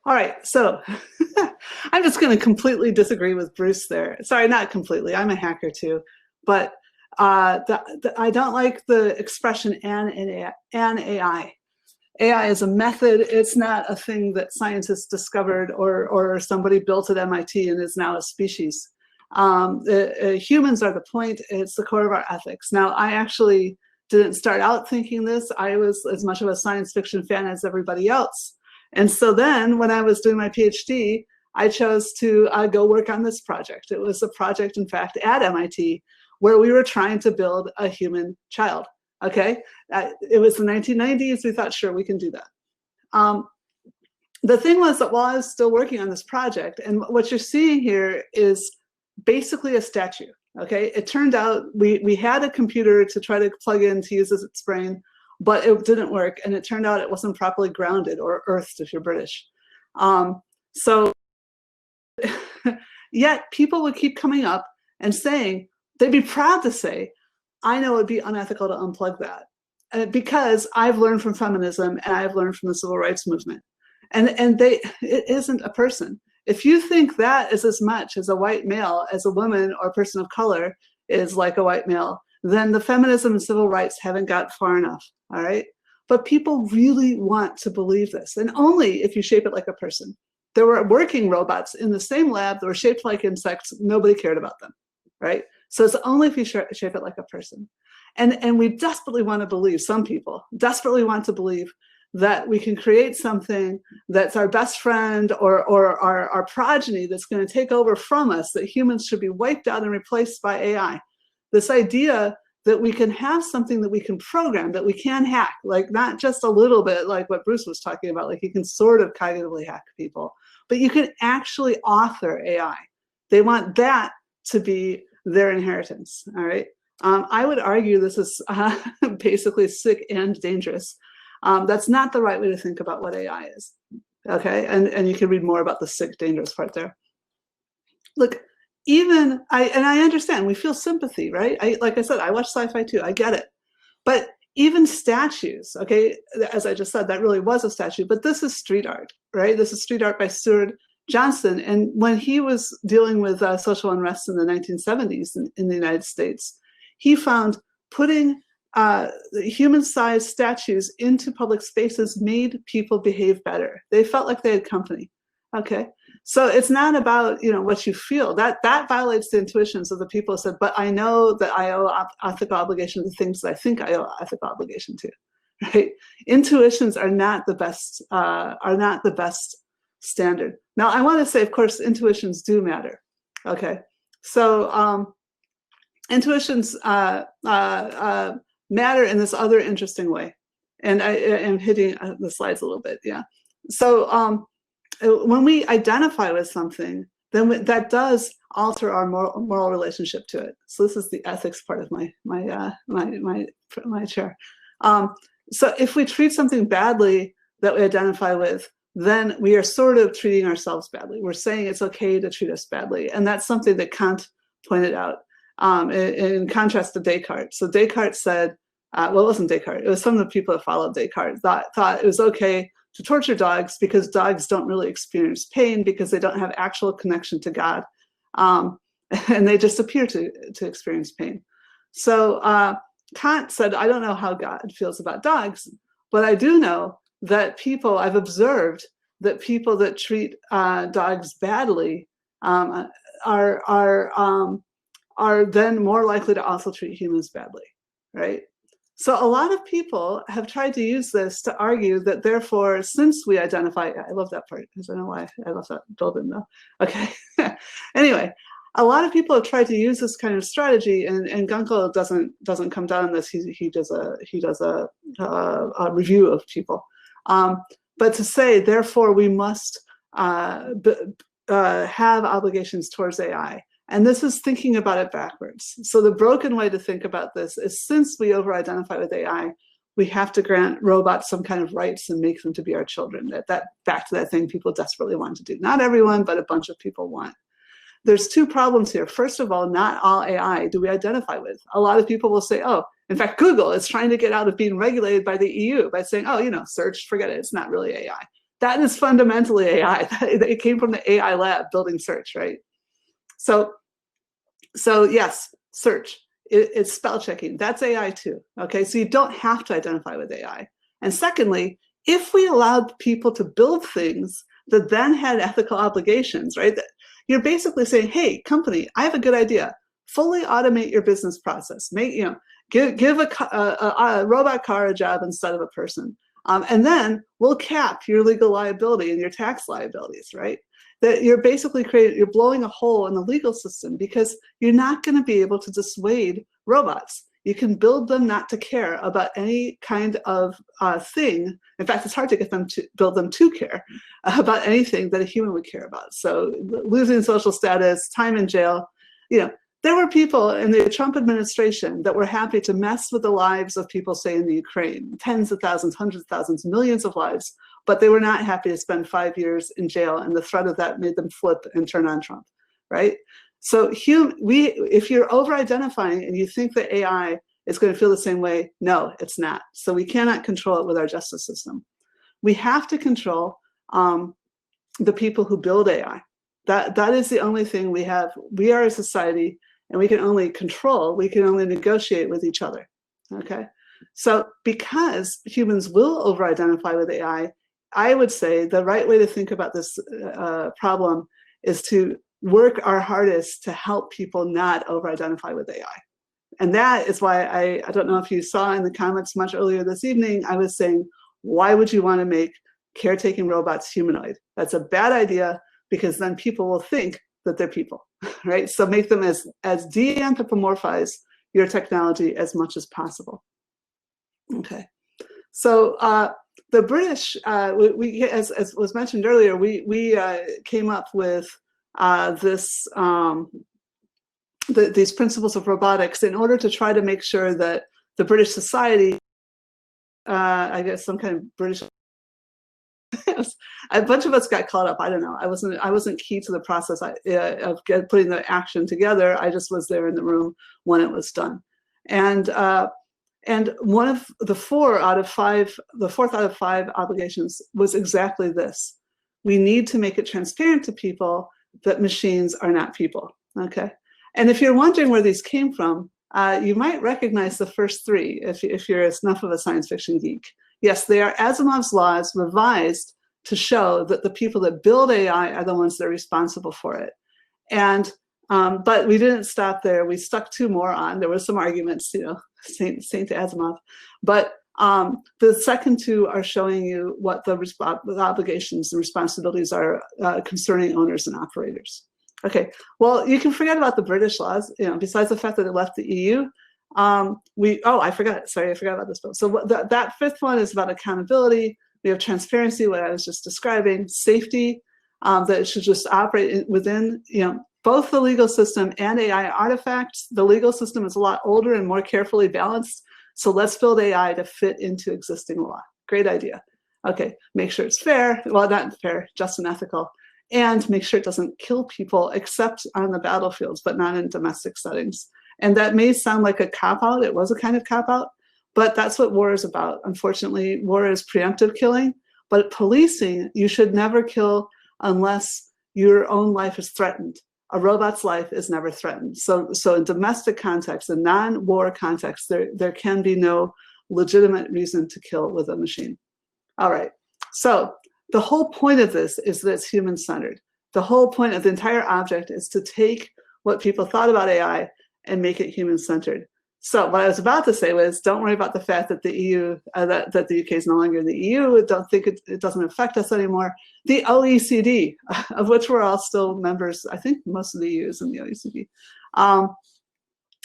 All right, so I'm just going to completely disagree with Bruce there. Sorry, not completely. I'm a hacker too, but I don't like the expression an AI. AI is a method. It's not a thing that scientists discovered or somebody built at MIT and is now a species. Humans are the point. It's the core of our ethics. Now, I actually didn't start out thinking this. I was as much of a science fiction fan as everybody else. And so then when I was doing my PhD, I chose to go work on this project. It was a project, in fact, at MIT, where we were trying to build a human child. Okay, it was the 1990s. We thought, sure, we can do that. The thing was that while I was still working on this project, and what you're seeing here is basically a statue. Okay, it turned out we had a computer to try to plug in to use as its brain, but it didn't work, and it turned out it wasn't properly grounded or earthed if you're British. So yet people would keep coming up and saying, they'd be proud to say, I know it'd be unethical to unplug that because I've learned from feminism and I've learned from the civil rights movement. And it isn't a person. If you think that is as much as a white male as a woman or a person of color is like a white male, then the feminism and civil rights haven't got far enough, all right? But people really want to believe this, and only if you shape it like a person. There were working robots in the same lab that were shaped like insects. Nobody cared about them, right? So it's only if you shape it like a person. And we desperately want to believe, some people desperately want to believe that we can create something that's our best friend or our progeny that's going to take over from us, that humans should be wiped out and replaced by AI. This idea that we can have something that we can program, that we can hack, like not just a little bit like what Bruce was talking about, like you can sort of cognitively hack people, but you can actually author AI. They want that to be their inheritance, all right? I would argue this is basically sick and dangerous. That's not the right way to think about what AI is, okay? And you can read more about the sick, dangerous part there. Look, even I understand, we feel sympathy, right? Like I said, I watch sci-fi too, I get it. But even statues, okay, as I just said, that really was a statue, but this is street art, right? This is street art by Stuart Johnson. And when he was dealing with social unrest in the 1970s in the United States, he found putting human-sized statues into public spaces made people behave better. They felt like they had company, okay? So it's not about, you know, what you feel. That violates the intuitions of the people who said, but I know that I owe ethical obligation to things that I think I owe ethical obligation to, right? Intuitions are not the best standard. Now, I want to say, of course, intuitions do matter, okay? So intuitions matter in this other interesting way. And I am hitting the slides a little bit, yeah. So when we identify with something, then that does alter our moral relationship to it. So this is the ethics part of my chair. So if we treat something badly that we identify with, then we are sort of treating ourselves badly. We're saying it's okay to treat us badly. And that's something that Kant pointed out in contrast to Descartes. So Descartes said, well, it wasn't Descartes. It was some of the people that followed Descartes thought it was okay to torture dogs because dogs don't really experience pain because they don't have actual connection to God. And they just appear to experience pain. So Kant said, I don't know how God feels about dogs, but I do know that I've observed that people that treat dogs badly are then more likely to also treat humans badly, right? So a lot of people have tried to use this to argue that therefore, since we identify, I love that part because I know why I love that build-in though. Okay, anyway, a lot of people have tried to use this kind of strategy, and Gunkel doesn't come down on this. He does a review of people, but to say therefore we must have obligations towards AI. And this is thinking about it backwards. So the broken way to think about this is, since we over-identify with AI, we have to grant robots some kind of rights and make them to be our children. Back to that thing people desperately want to do. Not everyone, but a bunch of people want. There's two problems here. First of all, not all AI do we identify with. A lot of people will say, oh, in fact, Google is trying to get out of being regulated by the EU by saying, oh, you know, search, forget it, it's not really AI. That is fundamentally AI. It came from the AI lab building search, right? So yes, search. It's spell checking. That's AI too. Okay, so you don't have to identify with AI. And secondly, if we allowed people to build things that then had ethical obligations, right? You're basically saying, hey, company, I have a good idea. Fully automate your business process. Give a robot car a job instead of a person. And then we'll cap your legal liability and your tax liabilities, right? That you're basically you're blowing a hole in the legal system because you're not going to be able to dissuade robots. You can build them not to care about any kind of thing. In fact, it's hard to get them to build them to care about anything that a human would care about. So losing social status, time in jail, there were people in the Trump administration that were happy to mess with the lives of people, say, in the Ukraine, tens of thousands, hundreds of thousands, millions of lives, but they were not happy to spend 5 years in jail, and the threat of that made them flip and turn on Trump, right? So if you're over-identifying and you think that AI is going to feel the same way, no, it's not. So we cannot control it with our justice system. We have to control the people who build AI. That is the only thing we have. We are a society, and we can only control, we can only negotiate with each other, okay? So because humans will over-identify with AI, I would say the right way to think about this problem is to work our hardest to help people not over-identify with AI. And that is why I don't know if you saw in the comments much earlier this evening, I was saying, why would you want to make caretaking robots humanoid? That's a bad idea, because then people will think that they're people, right? So make them as de-anthropomorphize your technology as much as possible. Okay, so the British, as was mentioned earlier, we came up with these principles of robotics in order to try to make sure that the British society, I guess some kind of British, a bunch of us got caught up. I don't know. I wasn't key to the process of putting the action together. I just was there in the room when it was done. And one of the fourth out of five obligations was exactly this. We need to make it transparent to people that machines are not people. Okay. And if you're wondering where these came from, you might recognize the first three if you're enough of a science fiction geek. Yes, they are Asimov's laws revised to show that the people that build AI are the ones that are responsible for it. And but we didn't stop there. We stuck two more on. There were some arguments, Saint Asimov. But the second two are showing you what the obligations and responsibilities are concerning owners and operators. Okay, well, you can forget about the British laws, besides the fact that it left the EU. I forgot. Sorry, I forgot about this book. So that fifth one is about accountability. We have transparency, what I was just describing, safety, that it should just operate within, both the legal system and AI artifacts. The legal system is a lot older and more carefully balanced. So let's build AI to fit into existing law. Great idea. Okay, make sure it's fair. Well, not fair, just and ethical. And make sure it doesn't kill people except on the battlefields, but not in domestic settings. And that may sound like a cop-out. It was a kind of cop-out, but that's what war is about. Unfortunately, war is preemptive killing, but policing, you should never kill unless your own life is threatened. A robot's life is never threatened. So in domestic context, in non-war context, there can be no legitimate reason to kill with a machine. All right, so the whole point of this is that it's human-centered. The whole point of the entire object is to take what people thought about AI and make it human-centered. So what I was about to say was, don't worry about the fact that the EU, that the UK is no longer in the EU. Don't think it doesn't affect us anymore. The OECD, of which we're all still members, I think most of the EU is in the OECD.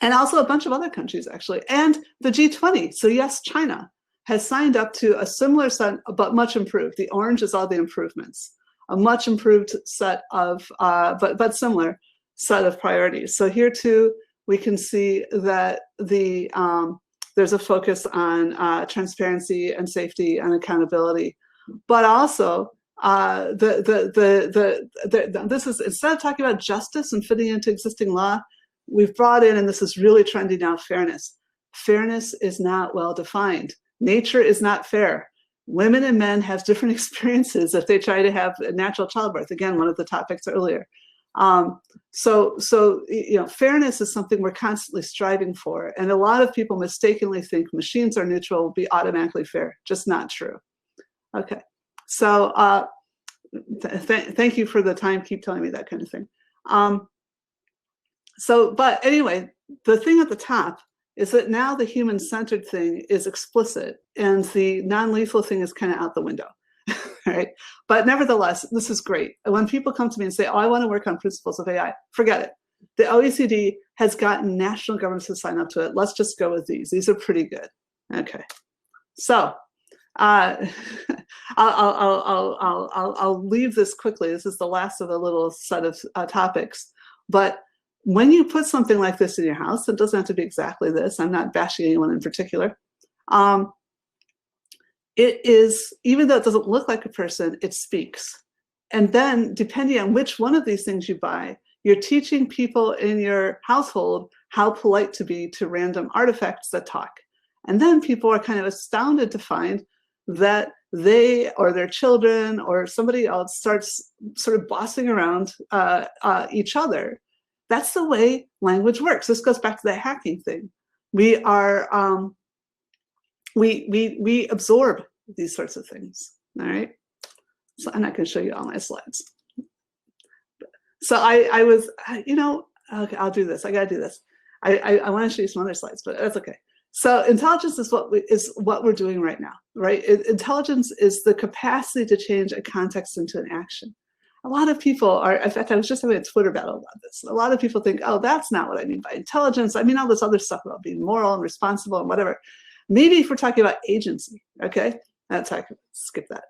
And also a bunch of other countries, actually. And the G20, so yes, China has signed up to a similar set, but much improved. The orange is all the improvements. A much improved set of, but similar set of priorities. So here too, we can see that there's a focus on transparency and safety and accountability, but also this is, instead of talking about justice and fitting into existing law, we've brought in, and this is really trendy now, fairness. Fairness is not well defined. Nature is not fair. Women and men have different experiences if they try to have a natural childbirth. Again, one of the topics earlier. So fairness is something we're constantly striving for. And a lot of people mistakenly think machines are neutral, will be automatically fair. Just not true. Okay. So thank you for the time. Keep telling me that kind of thing. But anyway, the thing at the top is that now the human-centered thing is explicit and the non-lethal thing is kind of out the window, right? But nevertheless, this is great. When people come to me and say, oh, I want to work on principles of AI, forget it. The OECD has gotten national governments to sign up to it. Let's just go with these. These are pretty good. Okay. So I'll leave this quickly. This is the last of a little set of topics. But when you put something like this in your house, it doesn't have to be exactly this. I'm not bashing anyone in particular. It is, even though it doesn't look like a person, it speaks. And then depending on which one of these things you buy, you're teaching people in your household how polite to be to random artifacts that talk. And then people are kind of astounded to find that they or their children or somebody else starts sort of bossing around each other. That's the way language works. This goes back to the hacking thing. We are we absorb these sorts of things. All right. So I'm not going to show you all my slides. So I was, okay, I'll do this. I got to do this. I want to show you some other slides, but that's okay. So intelligence is what we're doing right now, right? Intelligence is the capacity to change a context into an action. A lot of people are, in fact, I was just having a Twitter battle about this. A lot of people think, oh, that's not what I mean by intelligence. I mean all this other stuff about being moral and responsible and whatever. Maybe if we're talking about agency, okay? Skip that.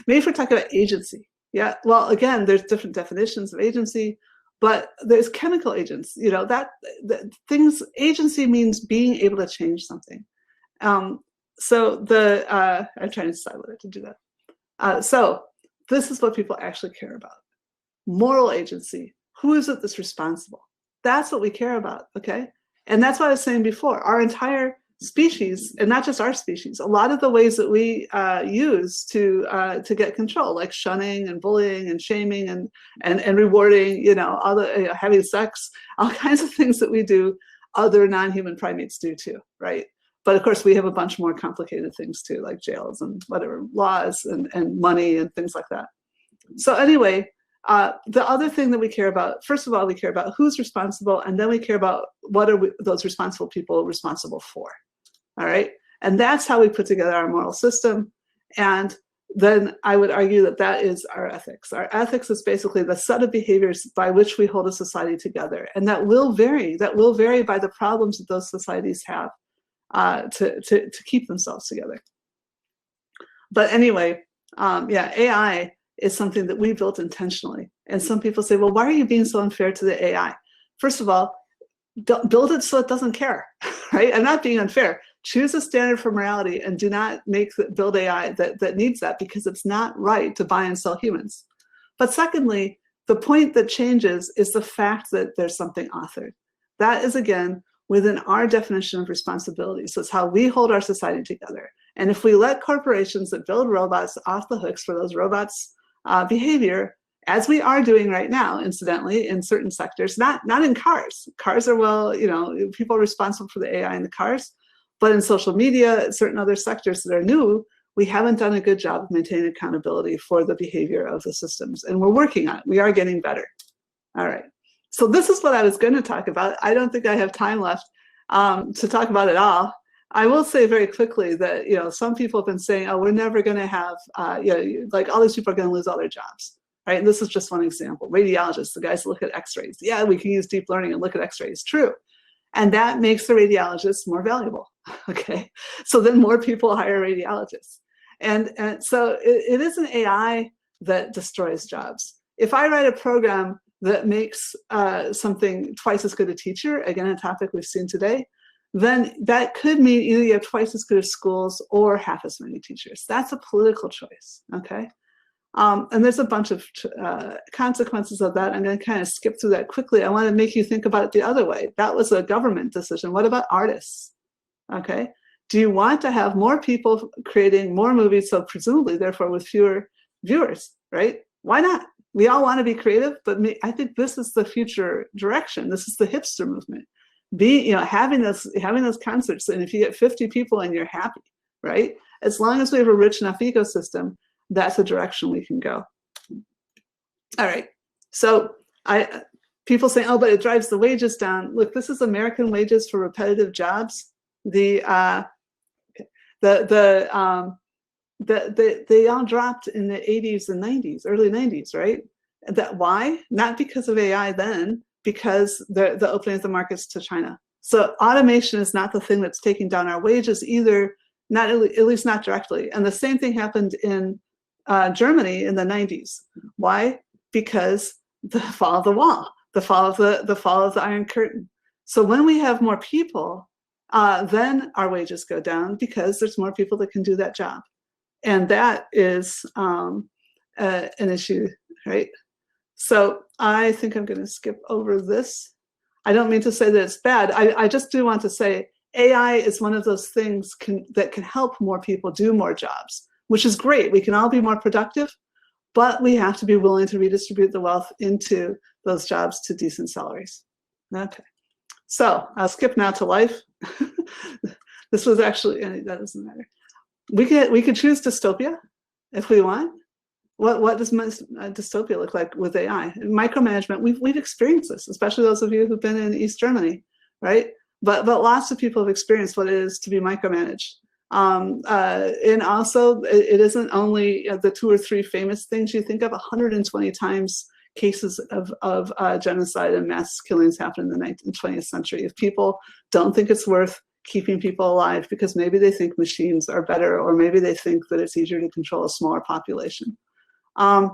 Maybe if we're talking about agency, yeah. Well, again, there's different definitions of agency, but there's chemical agents. Agency means being able to change something. I'm trying to decide whether to do that. So this is what people actually care about. Moral agency. Who is it that's responsible? That's what we care about, okay? And that's what I was saying before. Our entire species, and not just our species, a lot of the ways that we use to get control, like shunning and bullying and shaming and rewarding, all the having sex, all kinds of things that we do, other non-human primates do too, right? But of course, we have a bunch more complicated things too, like jails and whatever, laws and money and things like that. So anyway, the other thing that we care about, first of all, we care about who's responsible, and then we care about what are those responsible people responsible for, all right? And that's how we put together our moral system. And then I would argue that that is our ethics. Our ethics is basically the set of behaviors by which we hold a society together. And that will vary. That will vary by the problems that those societies have to keep themselves together. But anyway, AI is something that we built intentionally. And some people say, well, why are you being so unfair to the AI? First of all, don't build it so it doesn't care, right? I'm not being unfair. Choose a standard for morality and do not build AI that needs that, because it's not right to buy and sell humans. But secondly, the point that changes is the fact that there's something authored. That is, again, within our definition of responsibility. So it's how we hold our society together. And if we let corporations that build robots off the hooks for those robots' behavior, as we are doing right now, incidentally, in certain sectors, not in cars. Cars are, people are responsible for the AI in the cars. But in social media, certain other sectors that are new, we haven't done a good job of maintaining accountability for the behavior of the systems. And we're working on it. We are getting better. All right. So this is what I was going to talk about. I don't think I have time left to talk about it all. I will say very quickly that, some people have been saying, oh, we're never going to have, like all these people are going to lose all their jobs. Right? And this is just one example. Radiologists, the guys who look at x-rays. Yeah, we can use deep learning and look at x-rays. True. And that makes the radiologists more valuable. Okay. So then more people hire radiologists. And so it isn't AI that destroys jobs. If I write a program that makes something twice as good a teacher, again, a topic we've seen today, then that could mean either you have twice as good as schools or half as many teachers. That's a political choice, okay? And there's a bunch of consequences of that. I'm going to kind of skip through that quickly. I want to make you think about it the other way. That was a government decision. What about artists? Okay. Do you want to have more people creating more movies, so presumably, therefore, with fewer viewers, right? Why not? We all want to be creative, but I think this is the future direction. This is the hipster movement. Having those concerts, and if you get 50 people and you're happy, right? As long as we have a rich enough ecosystem, that's the direction we can go. All right. So people say, oh, but it drives the wages down. Look, this is American wages for repetitive jobs. They all dropped in the 80s and 90s, early 90s, right? Why? Not because of AI then, because the opening of the markets to China. So automation is not the thing that's taking down our wages either, not at least not directly. And the same thing happened in Germany in the 90s. Why? Because the fall of the wall, the fall of the Iron Curtain. So when we have more people, then our wages go down because there's more people that can do that job. And that is an issue, right? So I think I'm going to skip over this. I don't mean to say that it's bad. I just do want to say AI is one of those things that can help more people do more jobs, which is great. We can all be more productive, but we have to be willing to redistribute the wealth into those jobs to decent salaries. Okay. So I'll skip now to life. This was actually, that doesn't matter. We could choose dystopia if we want. What does dystopia look like with AI? Micromanagement, we've experienced this, especially those of you who've been in East Germany, right? But lots of people have experienced what it is to be micromanaged. And also, it isn't only the 2 or 3 famous things you think of. 120 times cases of genocide and mass killings happened in the 20th century. If people don't think it's worth keeping people alive because maybe they think machines are better, or maybe they think that it's easier to control a smaller population. And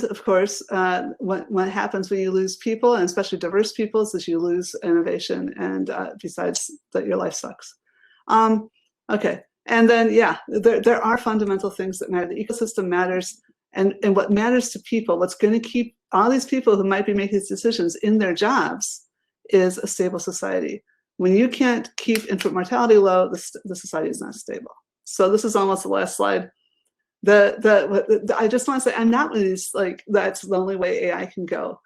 of course, what happens when you lose people, and especially diverse peoples, is you lose innovation, and besides that, your life sucks. Okay, and then, yeah, there are fundamental things that matter. The ecosystem matters, and what matters to people, what's going to keep all these people who might be making these decisions in their jobs is a stable society. When you can't keep infant mortality low, the society is not stable. So this is almost the last slide. I just want to say, I'm not one of these, like, that's the only way AI can go.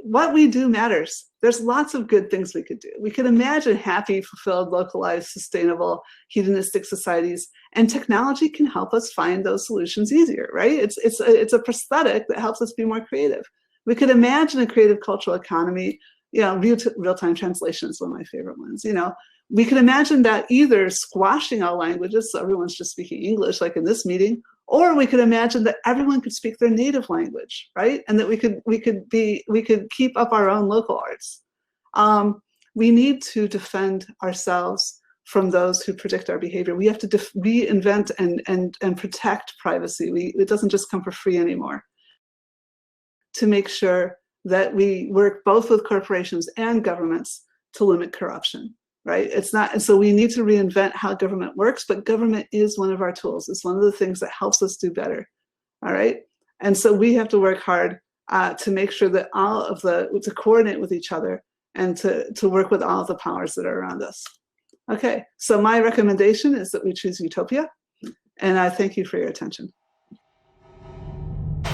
What we do matters. There's lots of good things we could do. We could imagine happy, fulfilled, localized, sustainable, hedonistic societies, and technology can help us find those solutions easier, right? It's a prosthetic that helps us be more creative. We could imagine a creative cultural economy. Real-time translation is one of my favorite ones. We could imagine that either squashing all languages, so everyone's just speaking English, like in this meeting, or we could imagine that everyone could speak their native language, right? And that we could keep up our own local arts. We need to defend ourselves from those who predict our behavior. We have to reinvent and protect privacy. It doesn't just come for free anymore. To make sure that we work both with corporations and governments to limit corruption, right? It's not, and so we need to reinvent how government works, but government is one of our tools. It's one of the things that helps us do better, all right? And so we have to work hard to make sure that to coordinate with each other and to work with all of the powers that are around us. Okay, so my recommendation is that we choose utopia, and I thank you for your attention.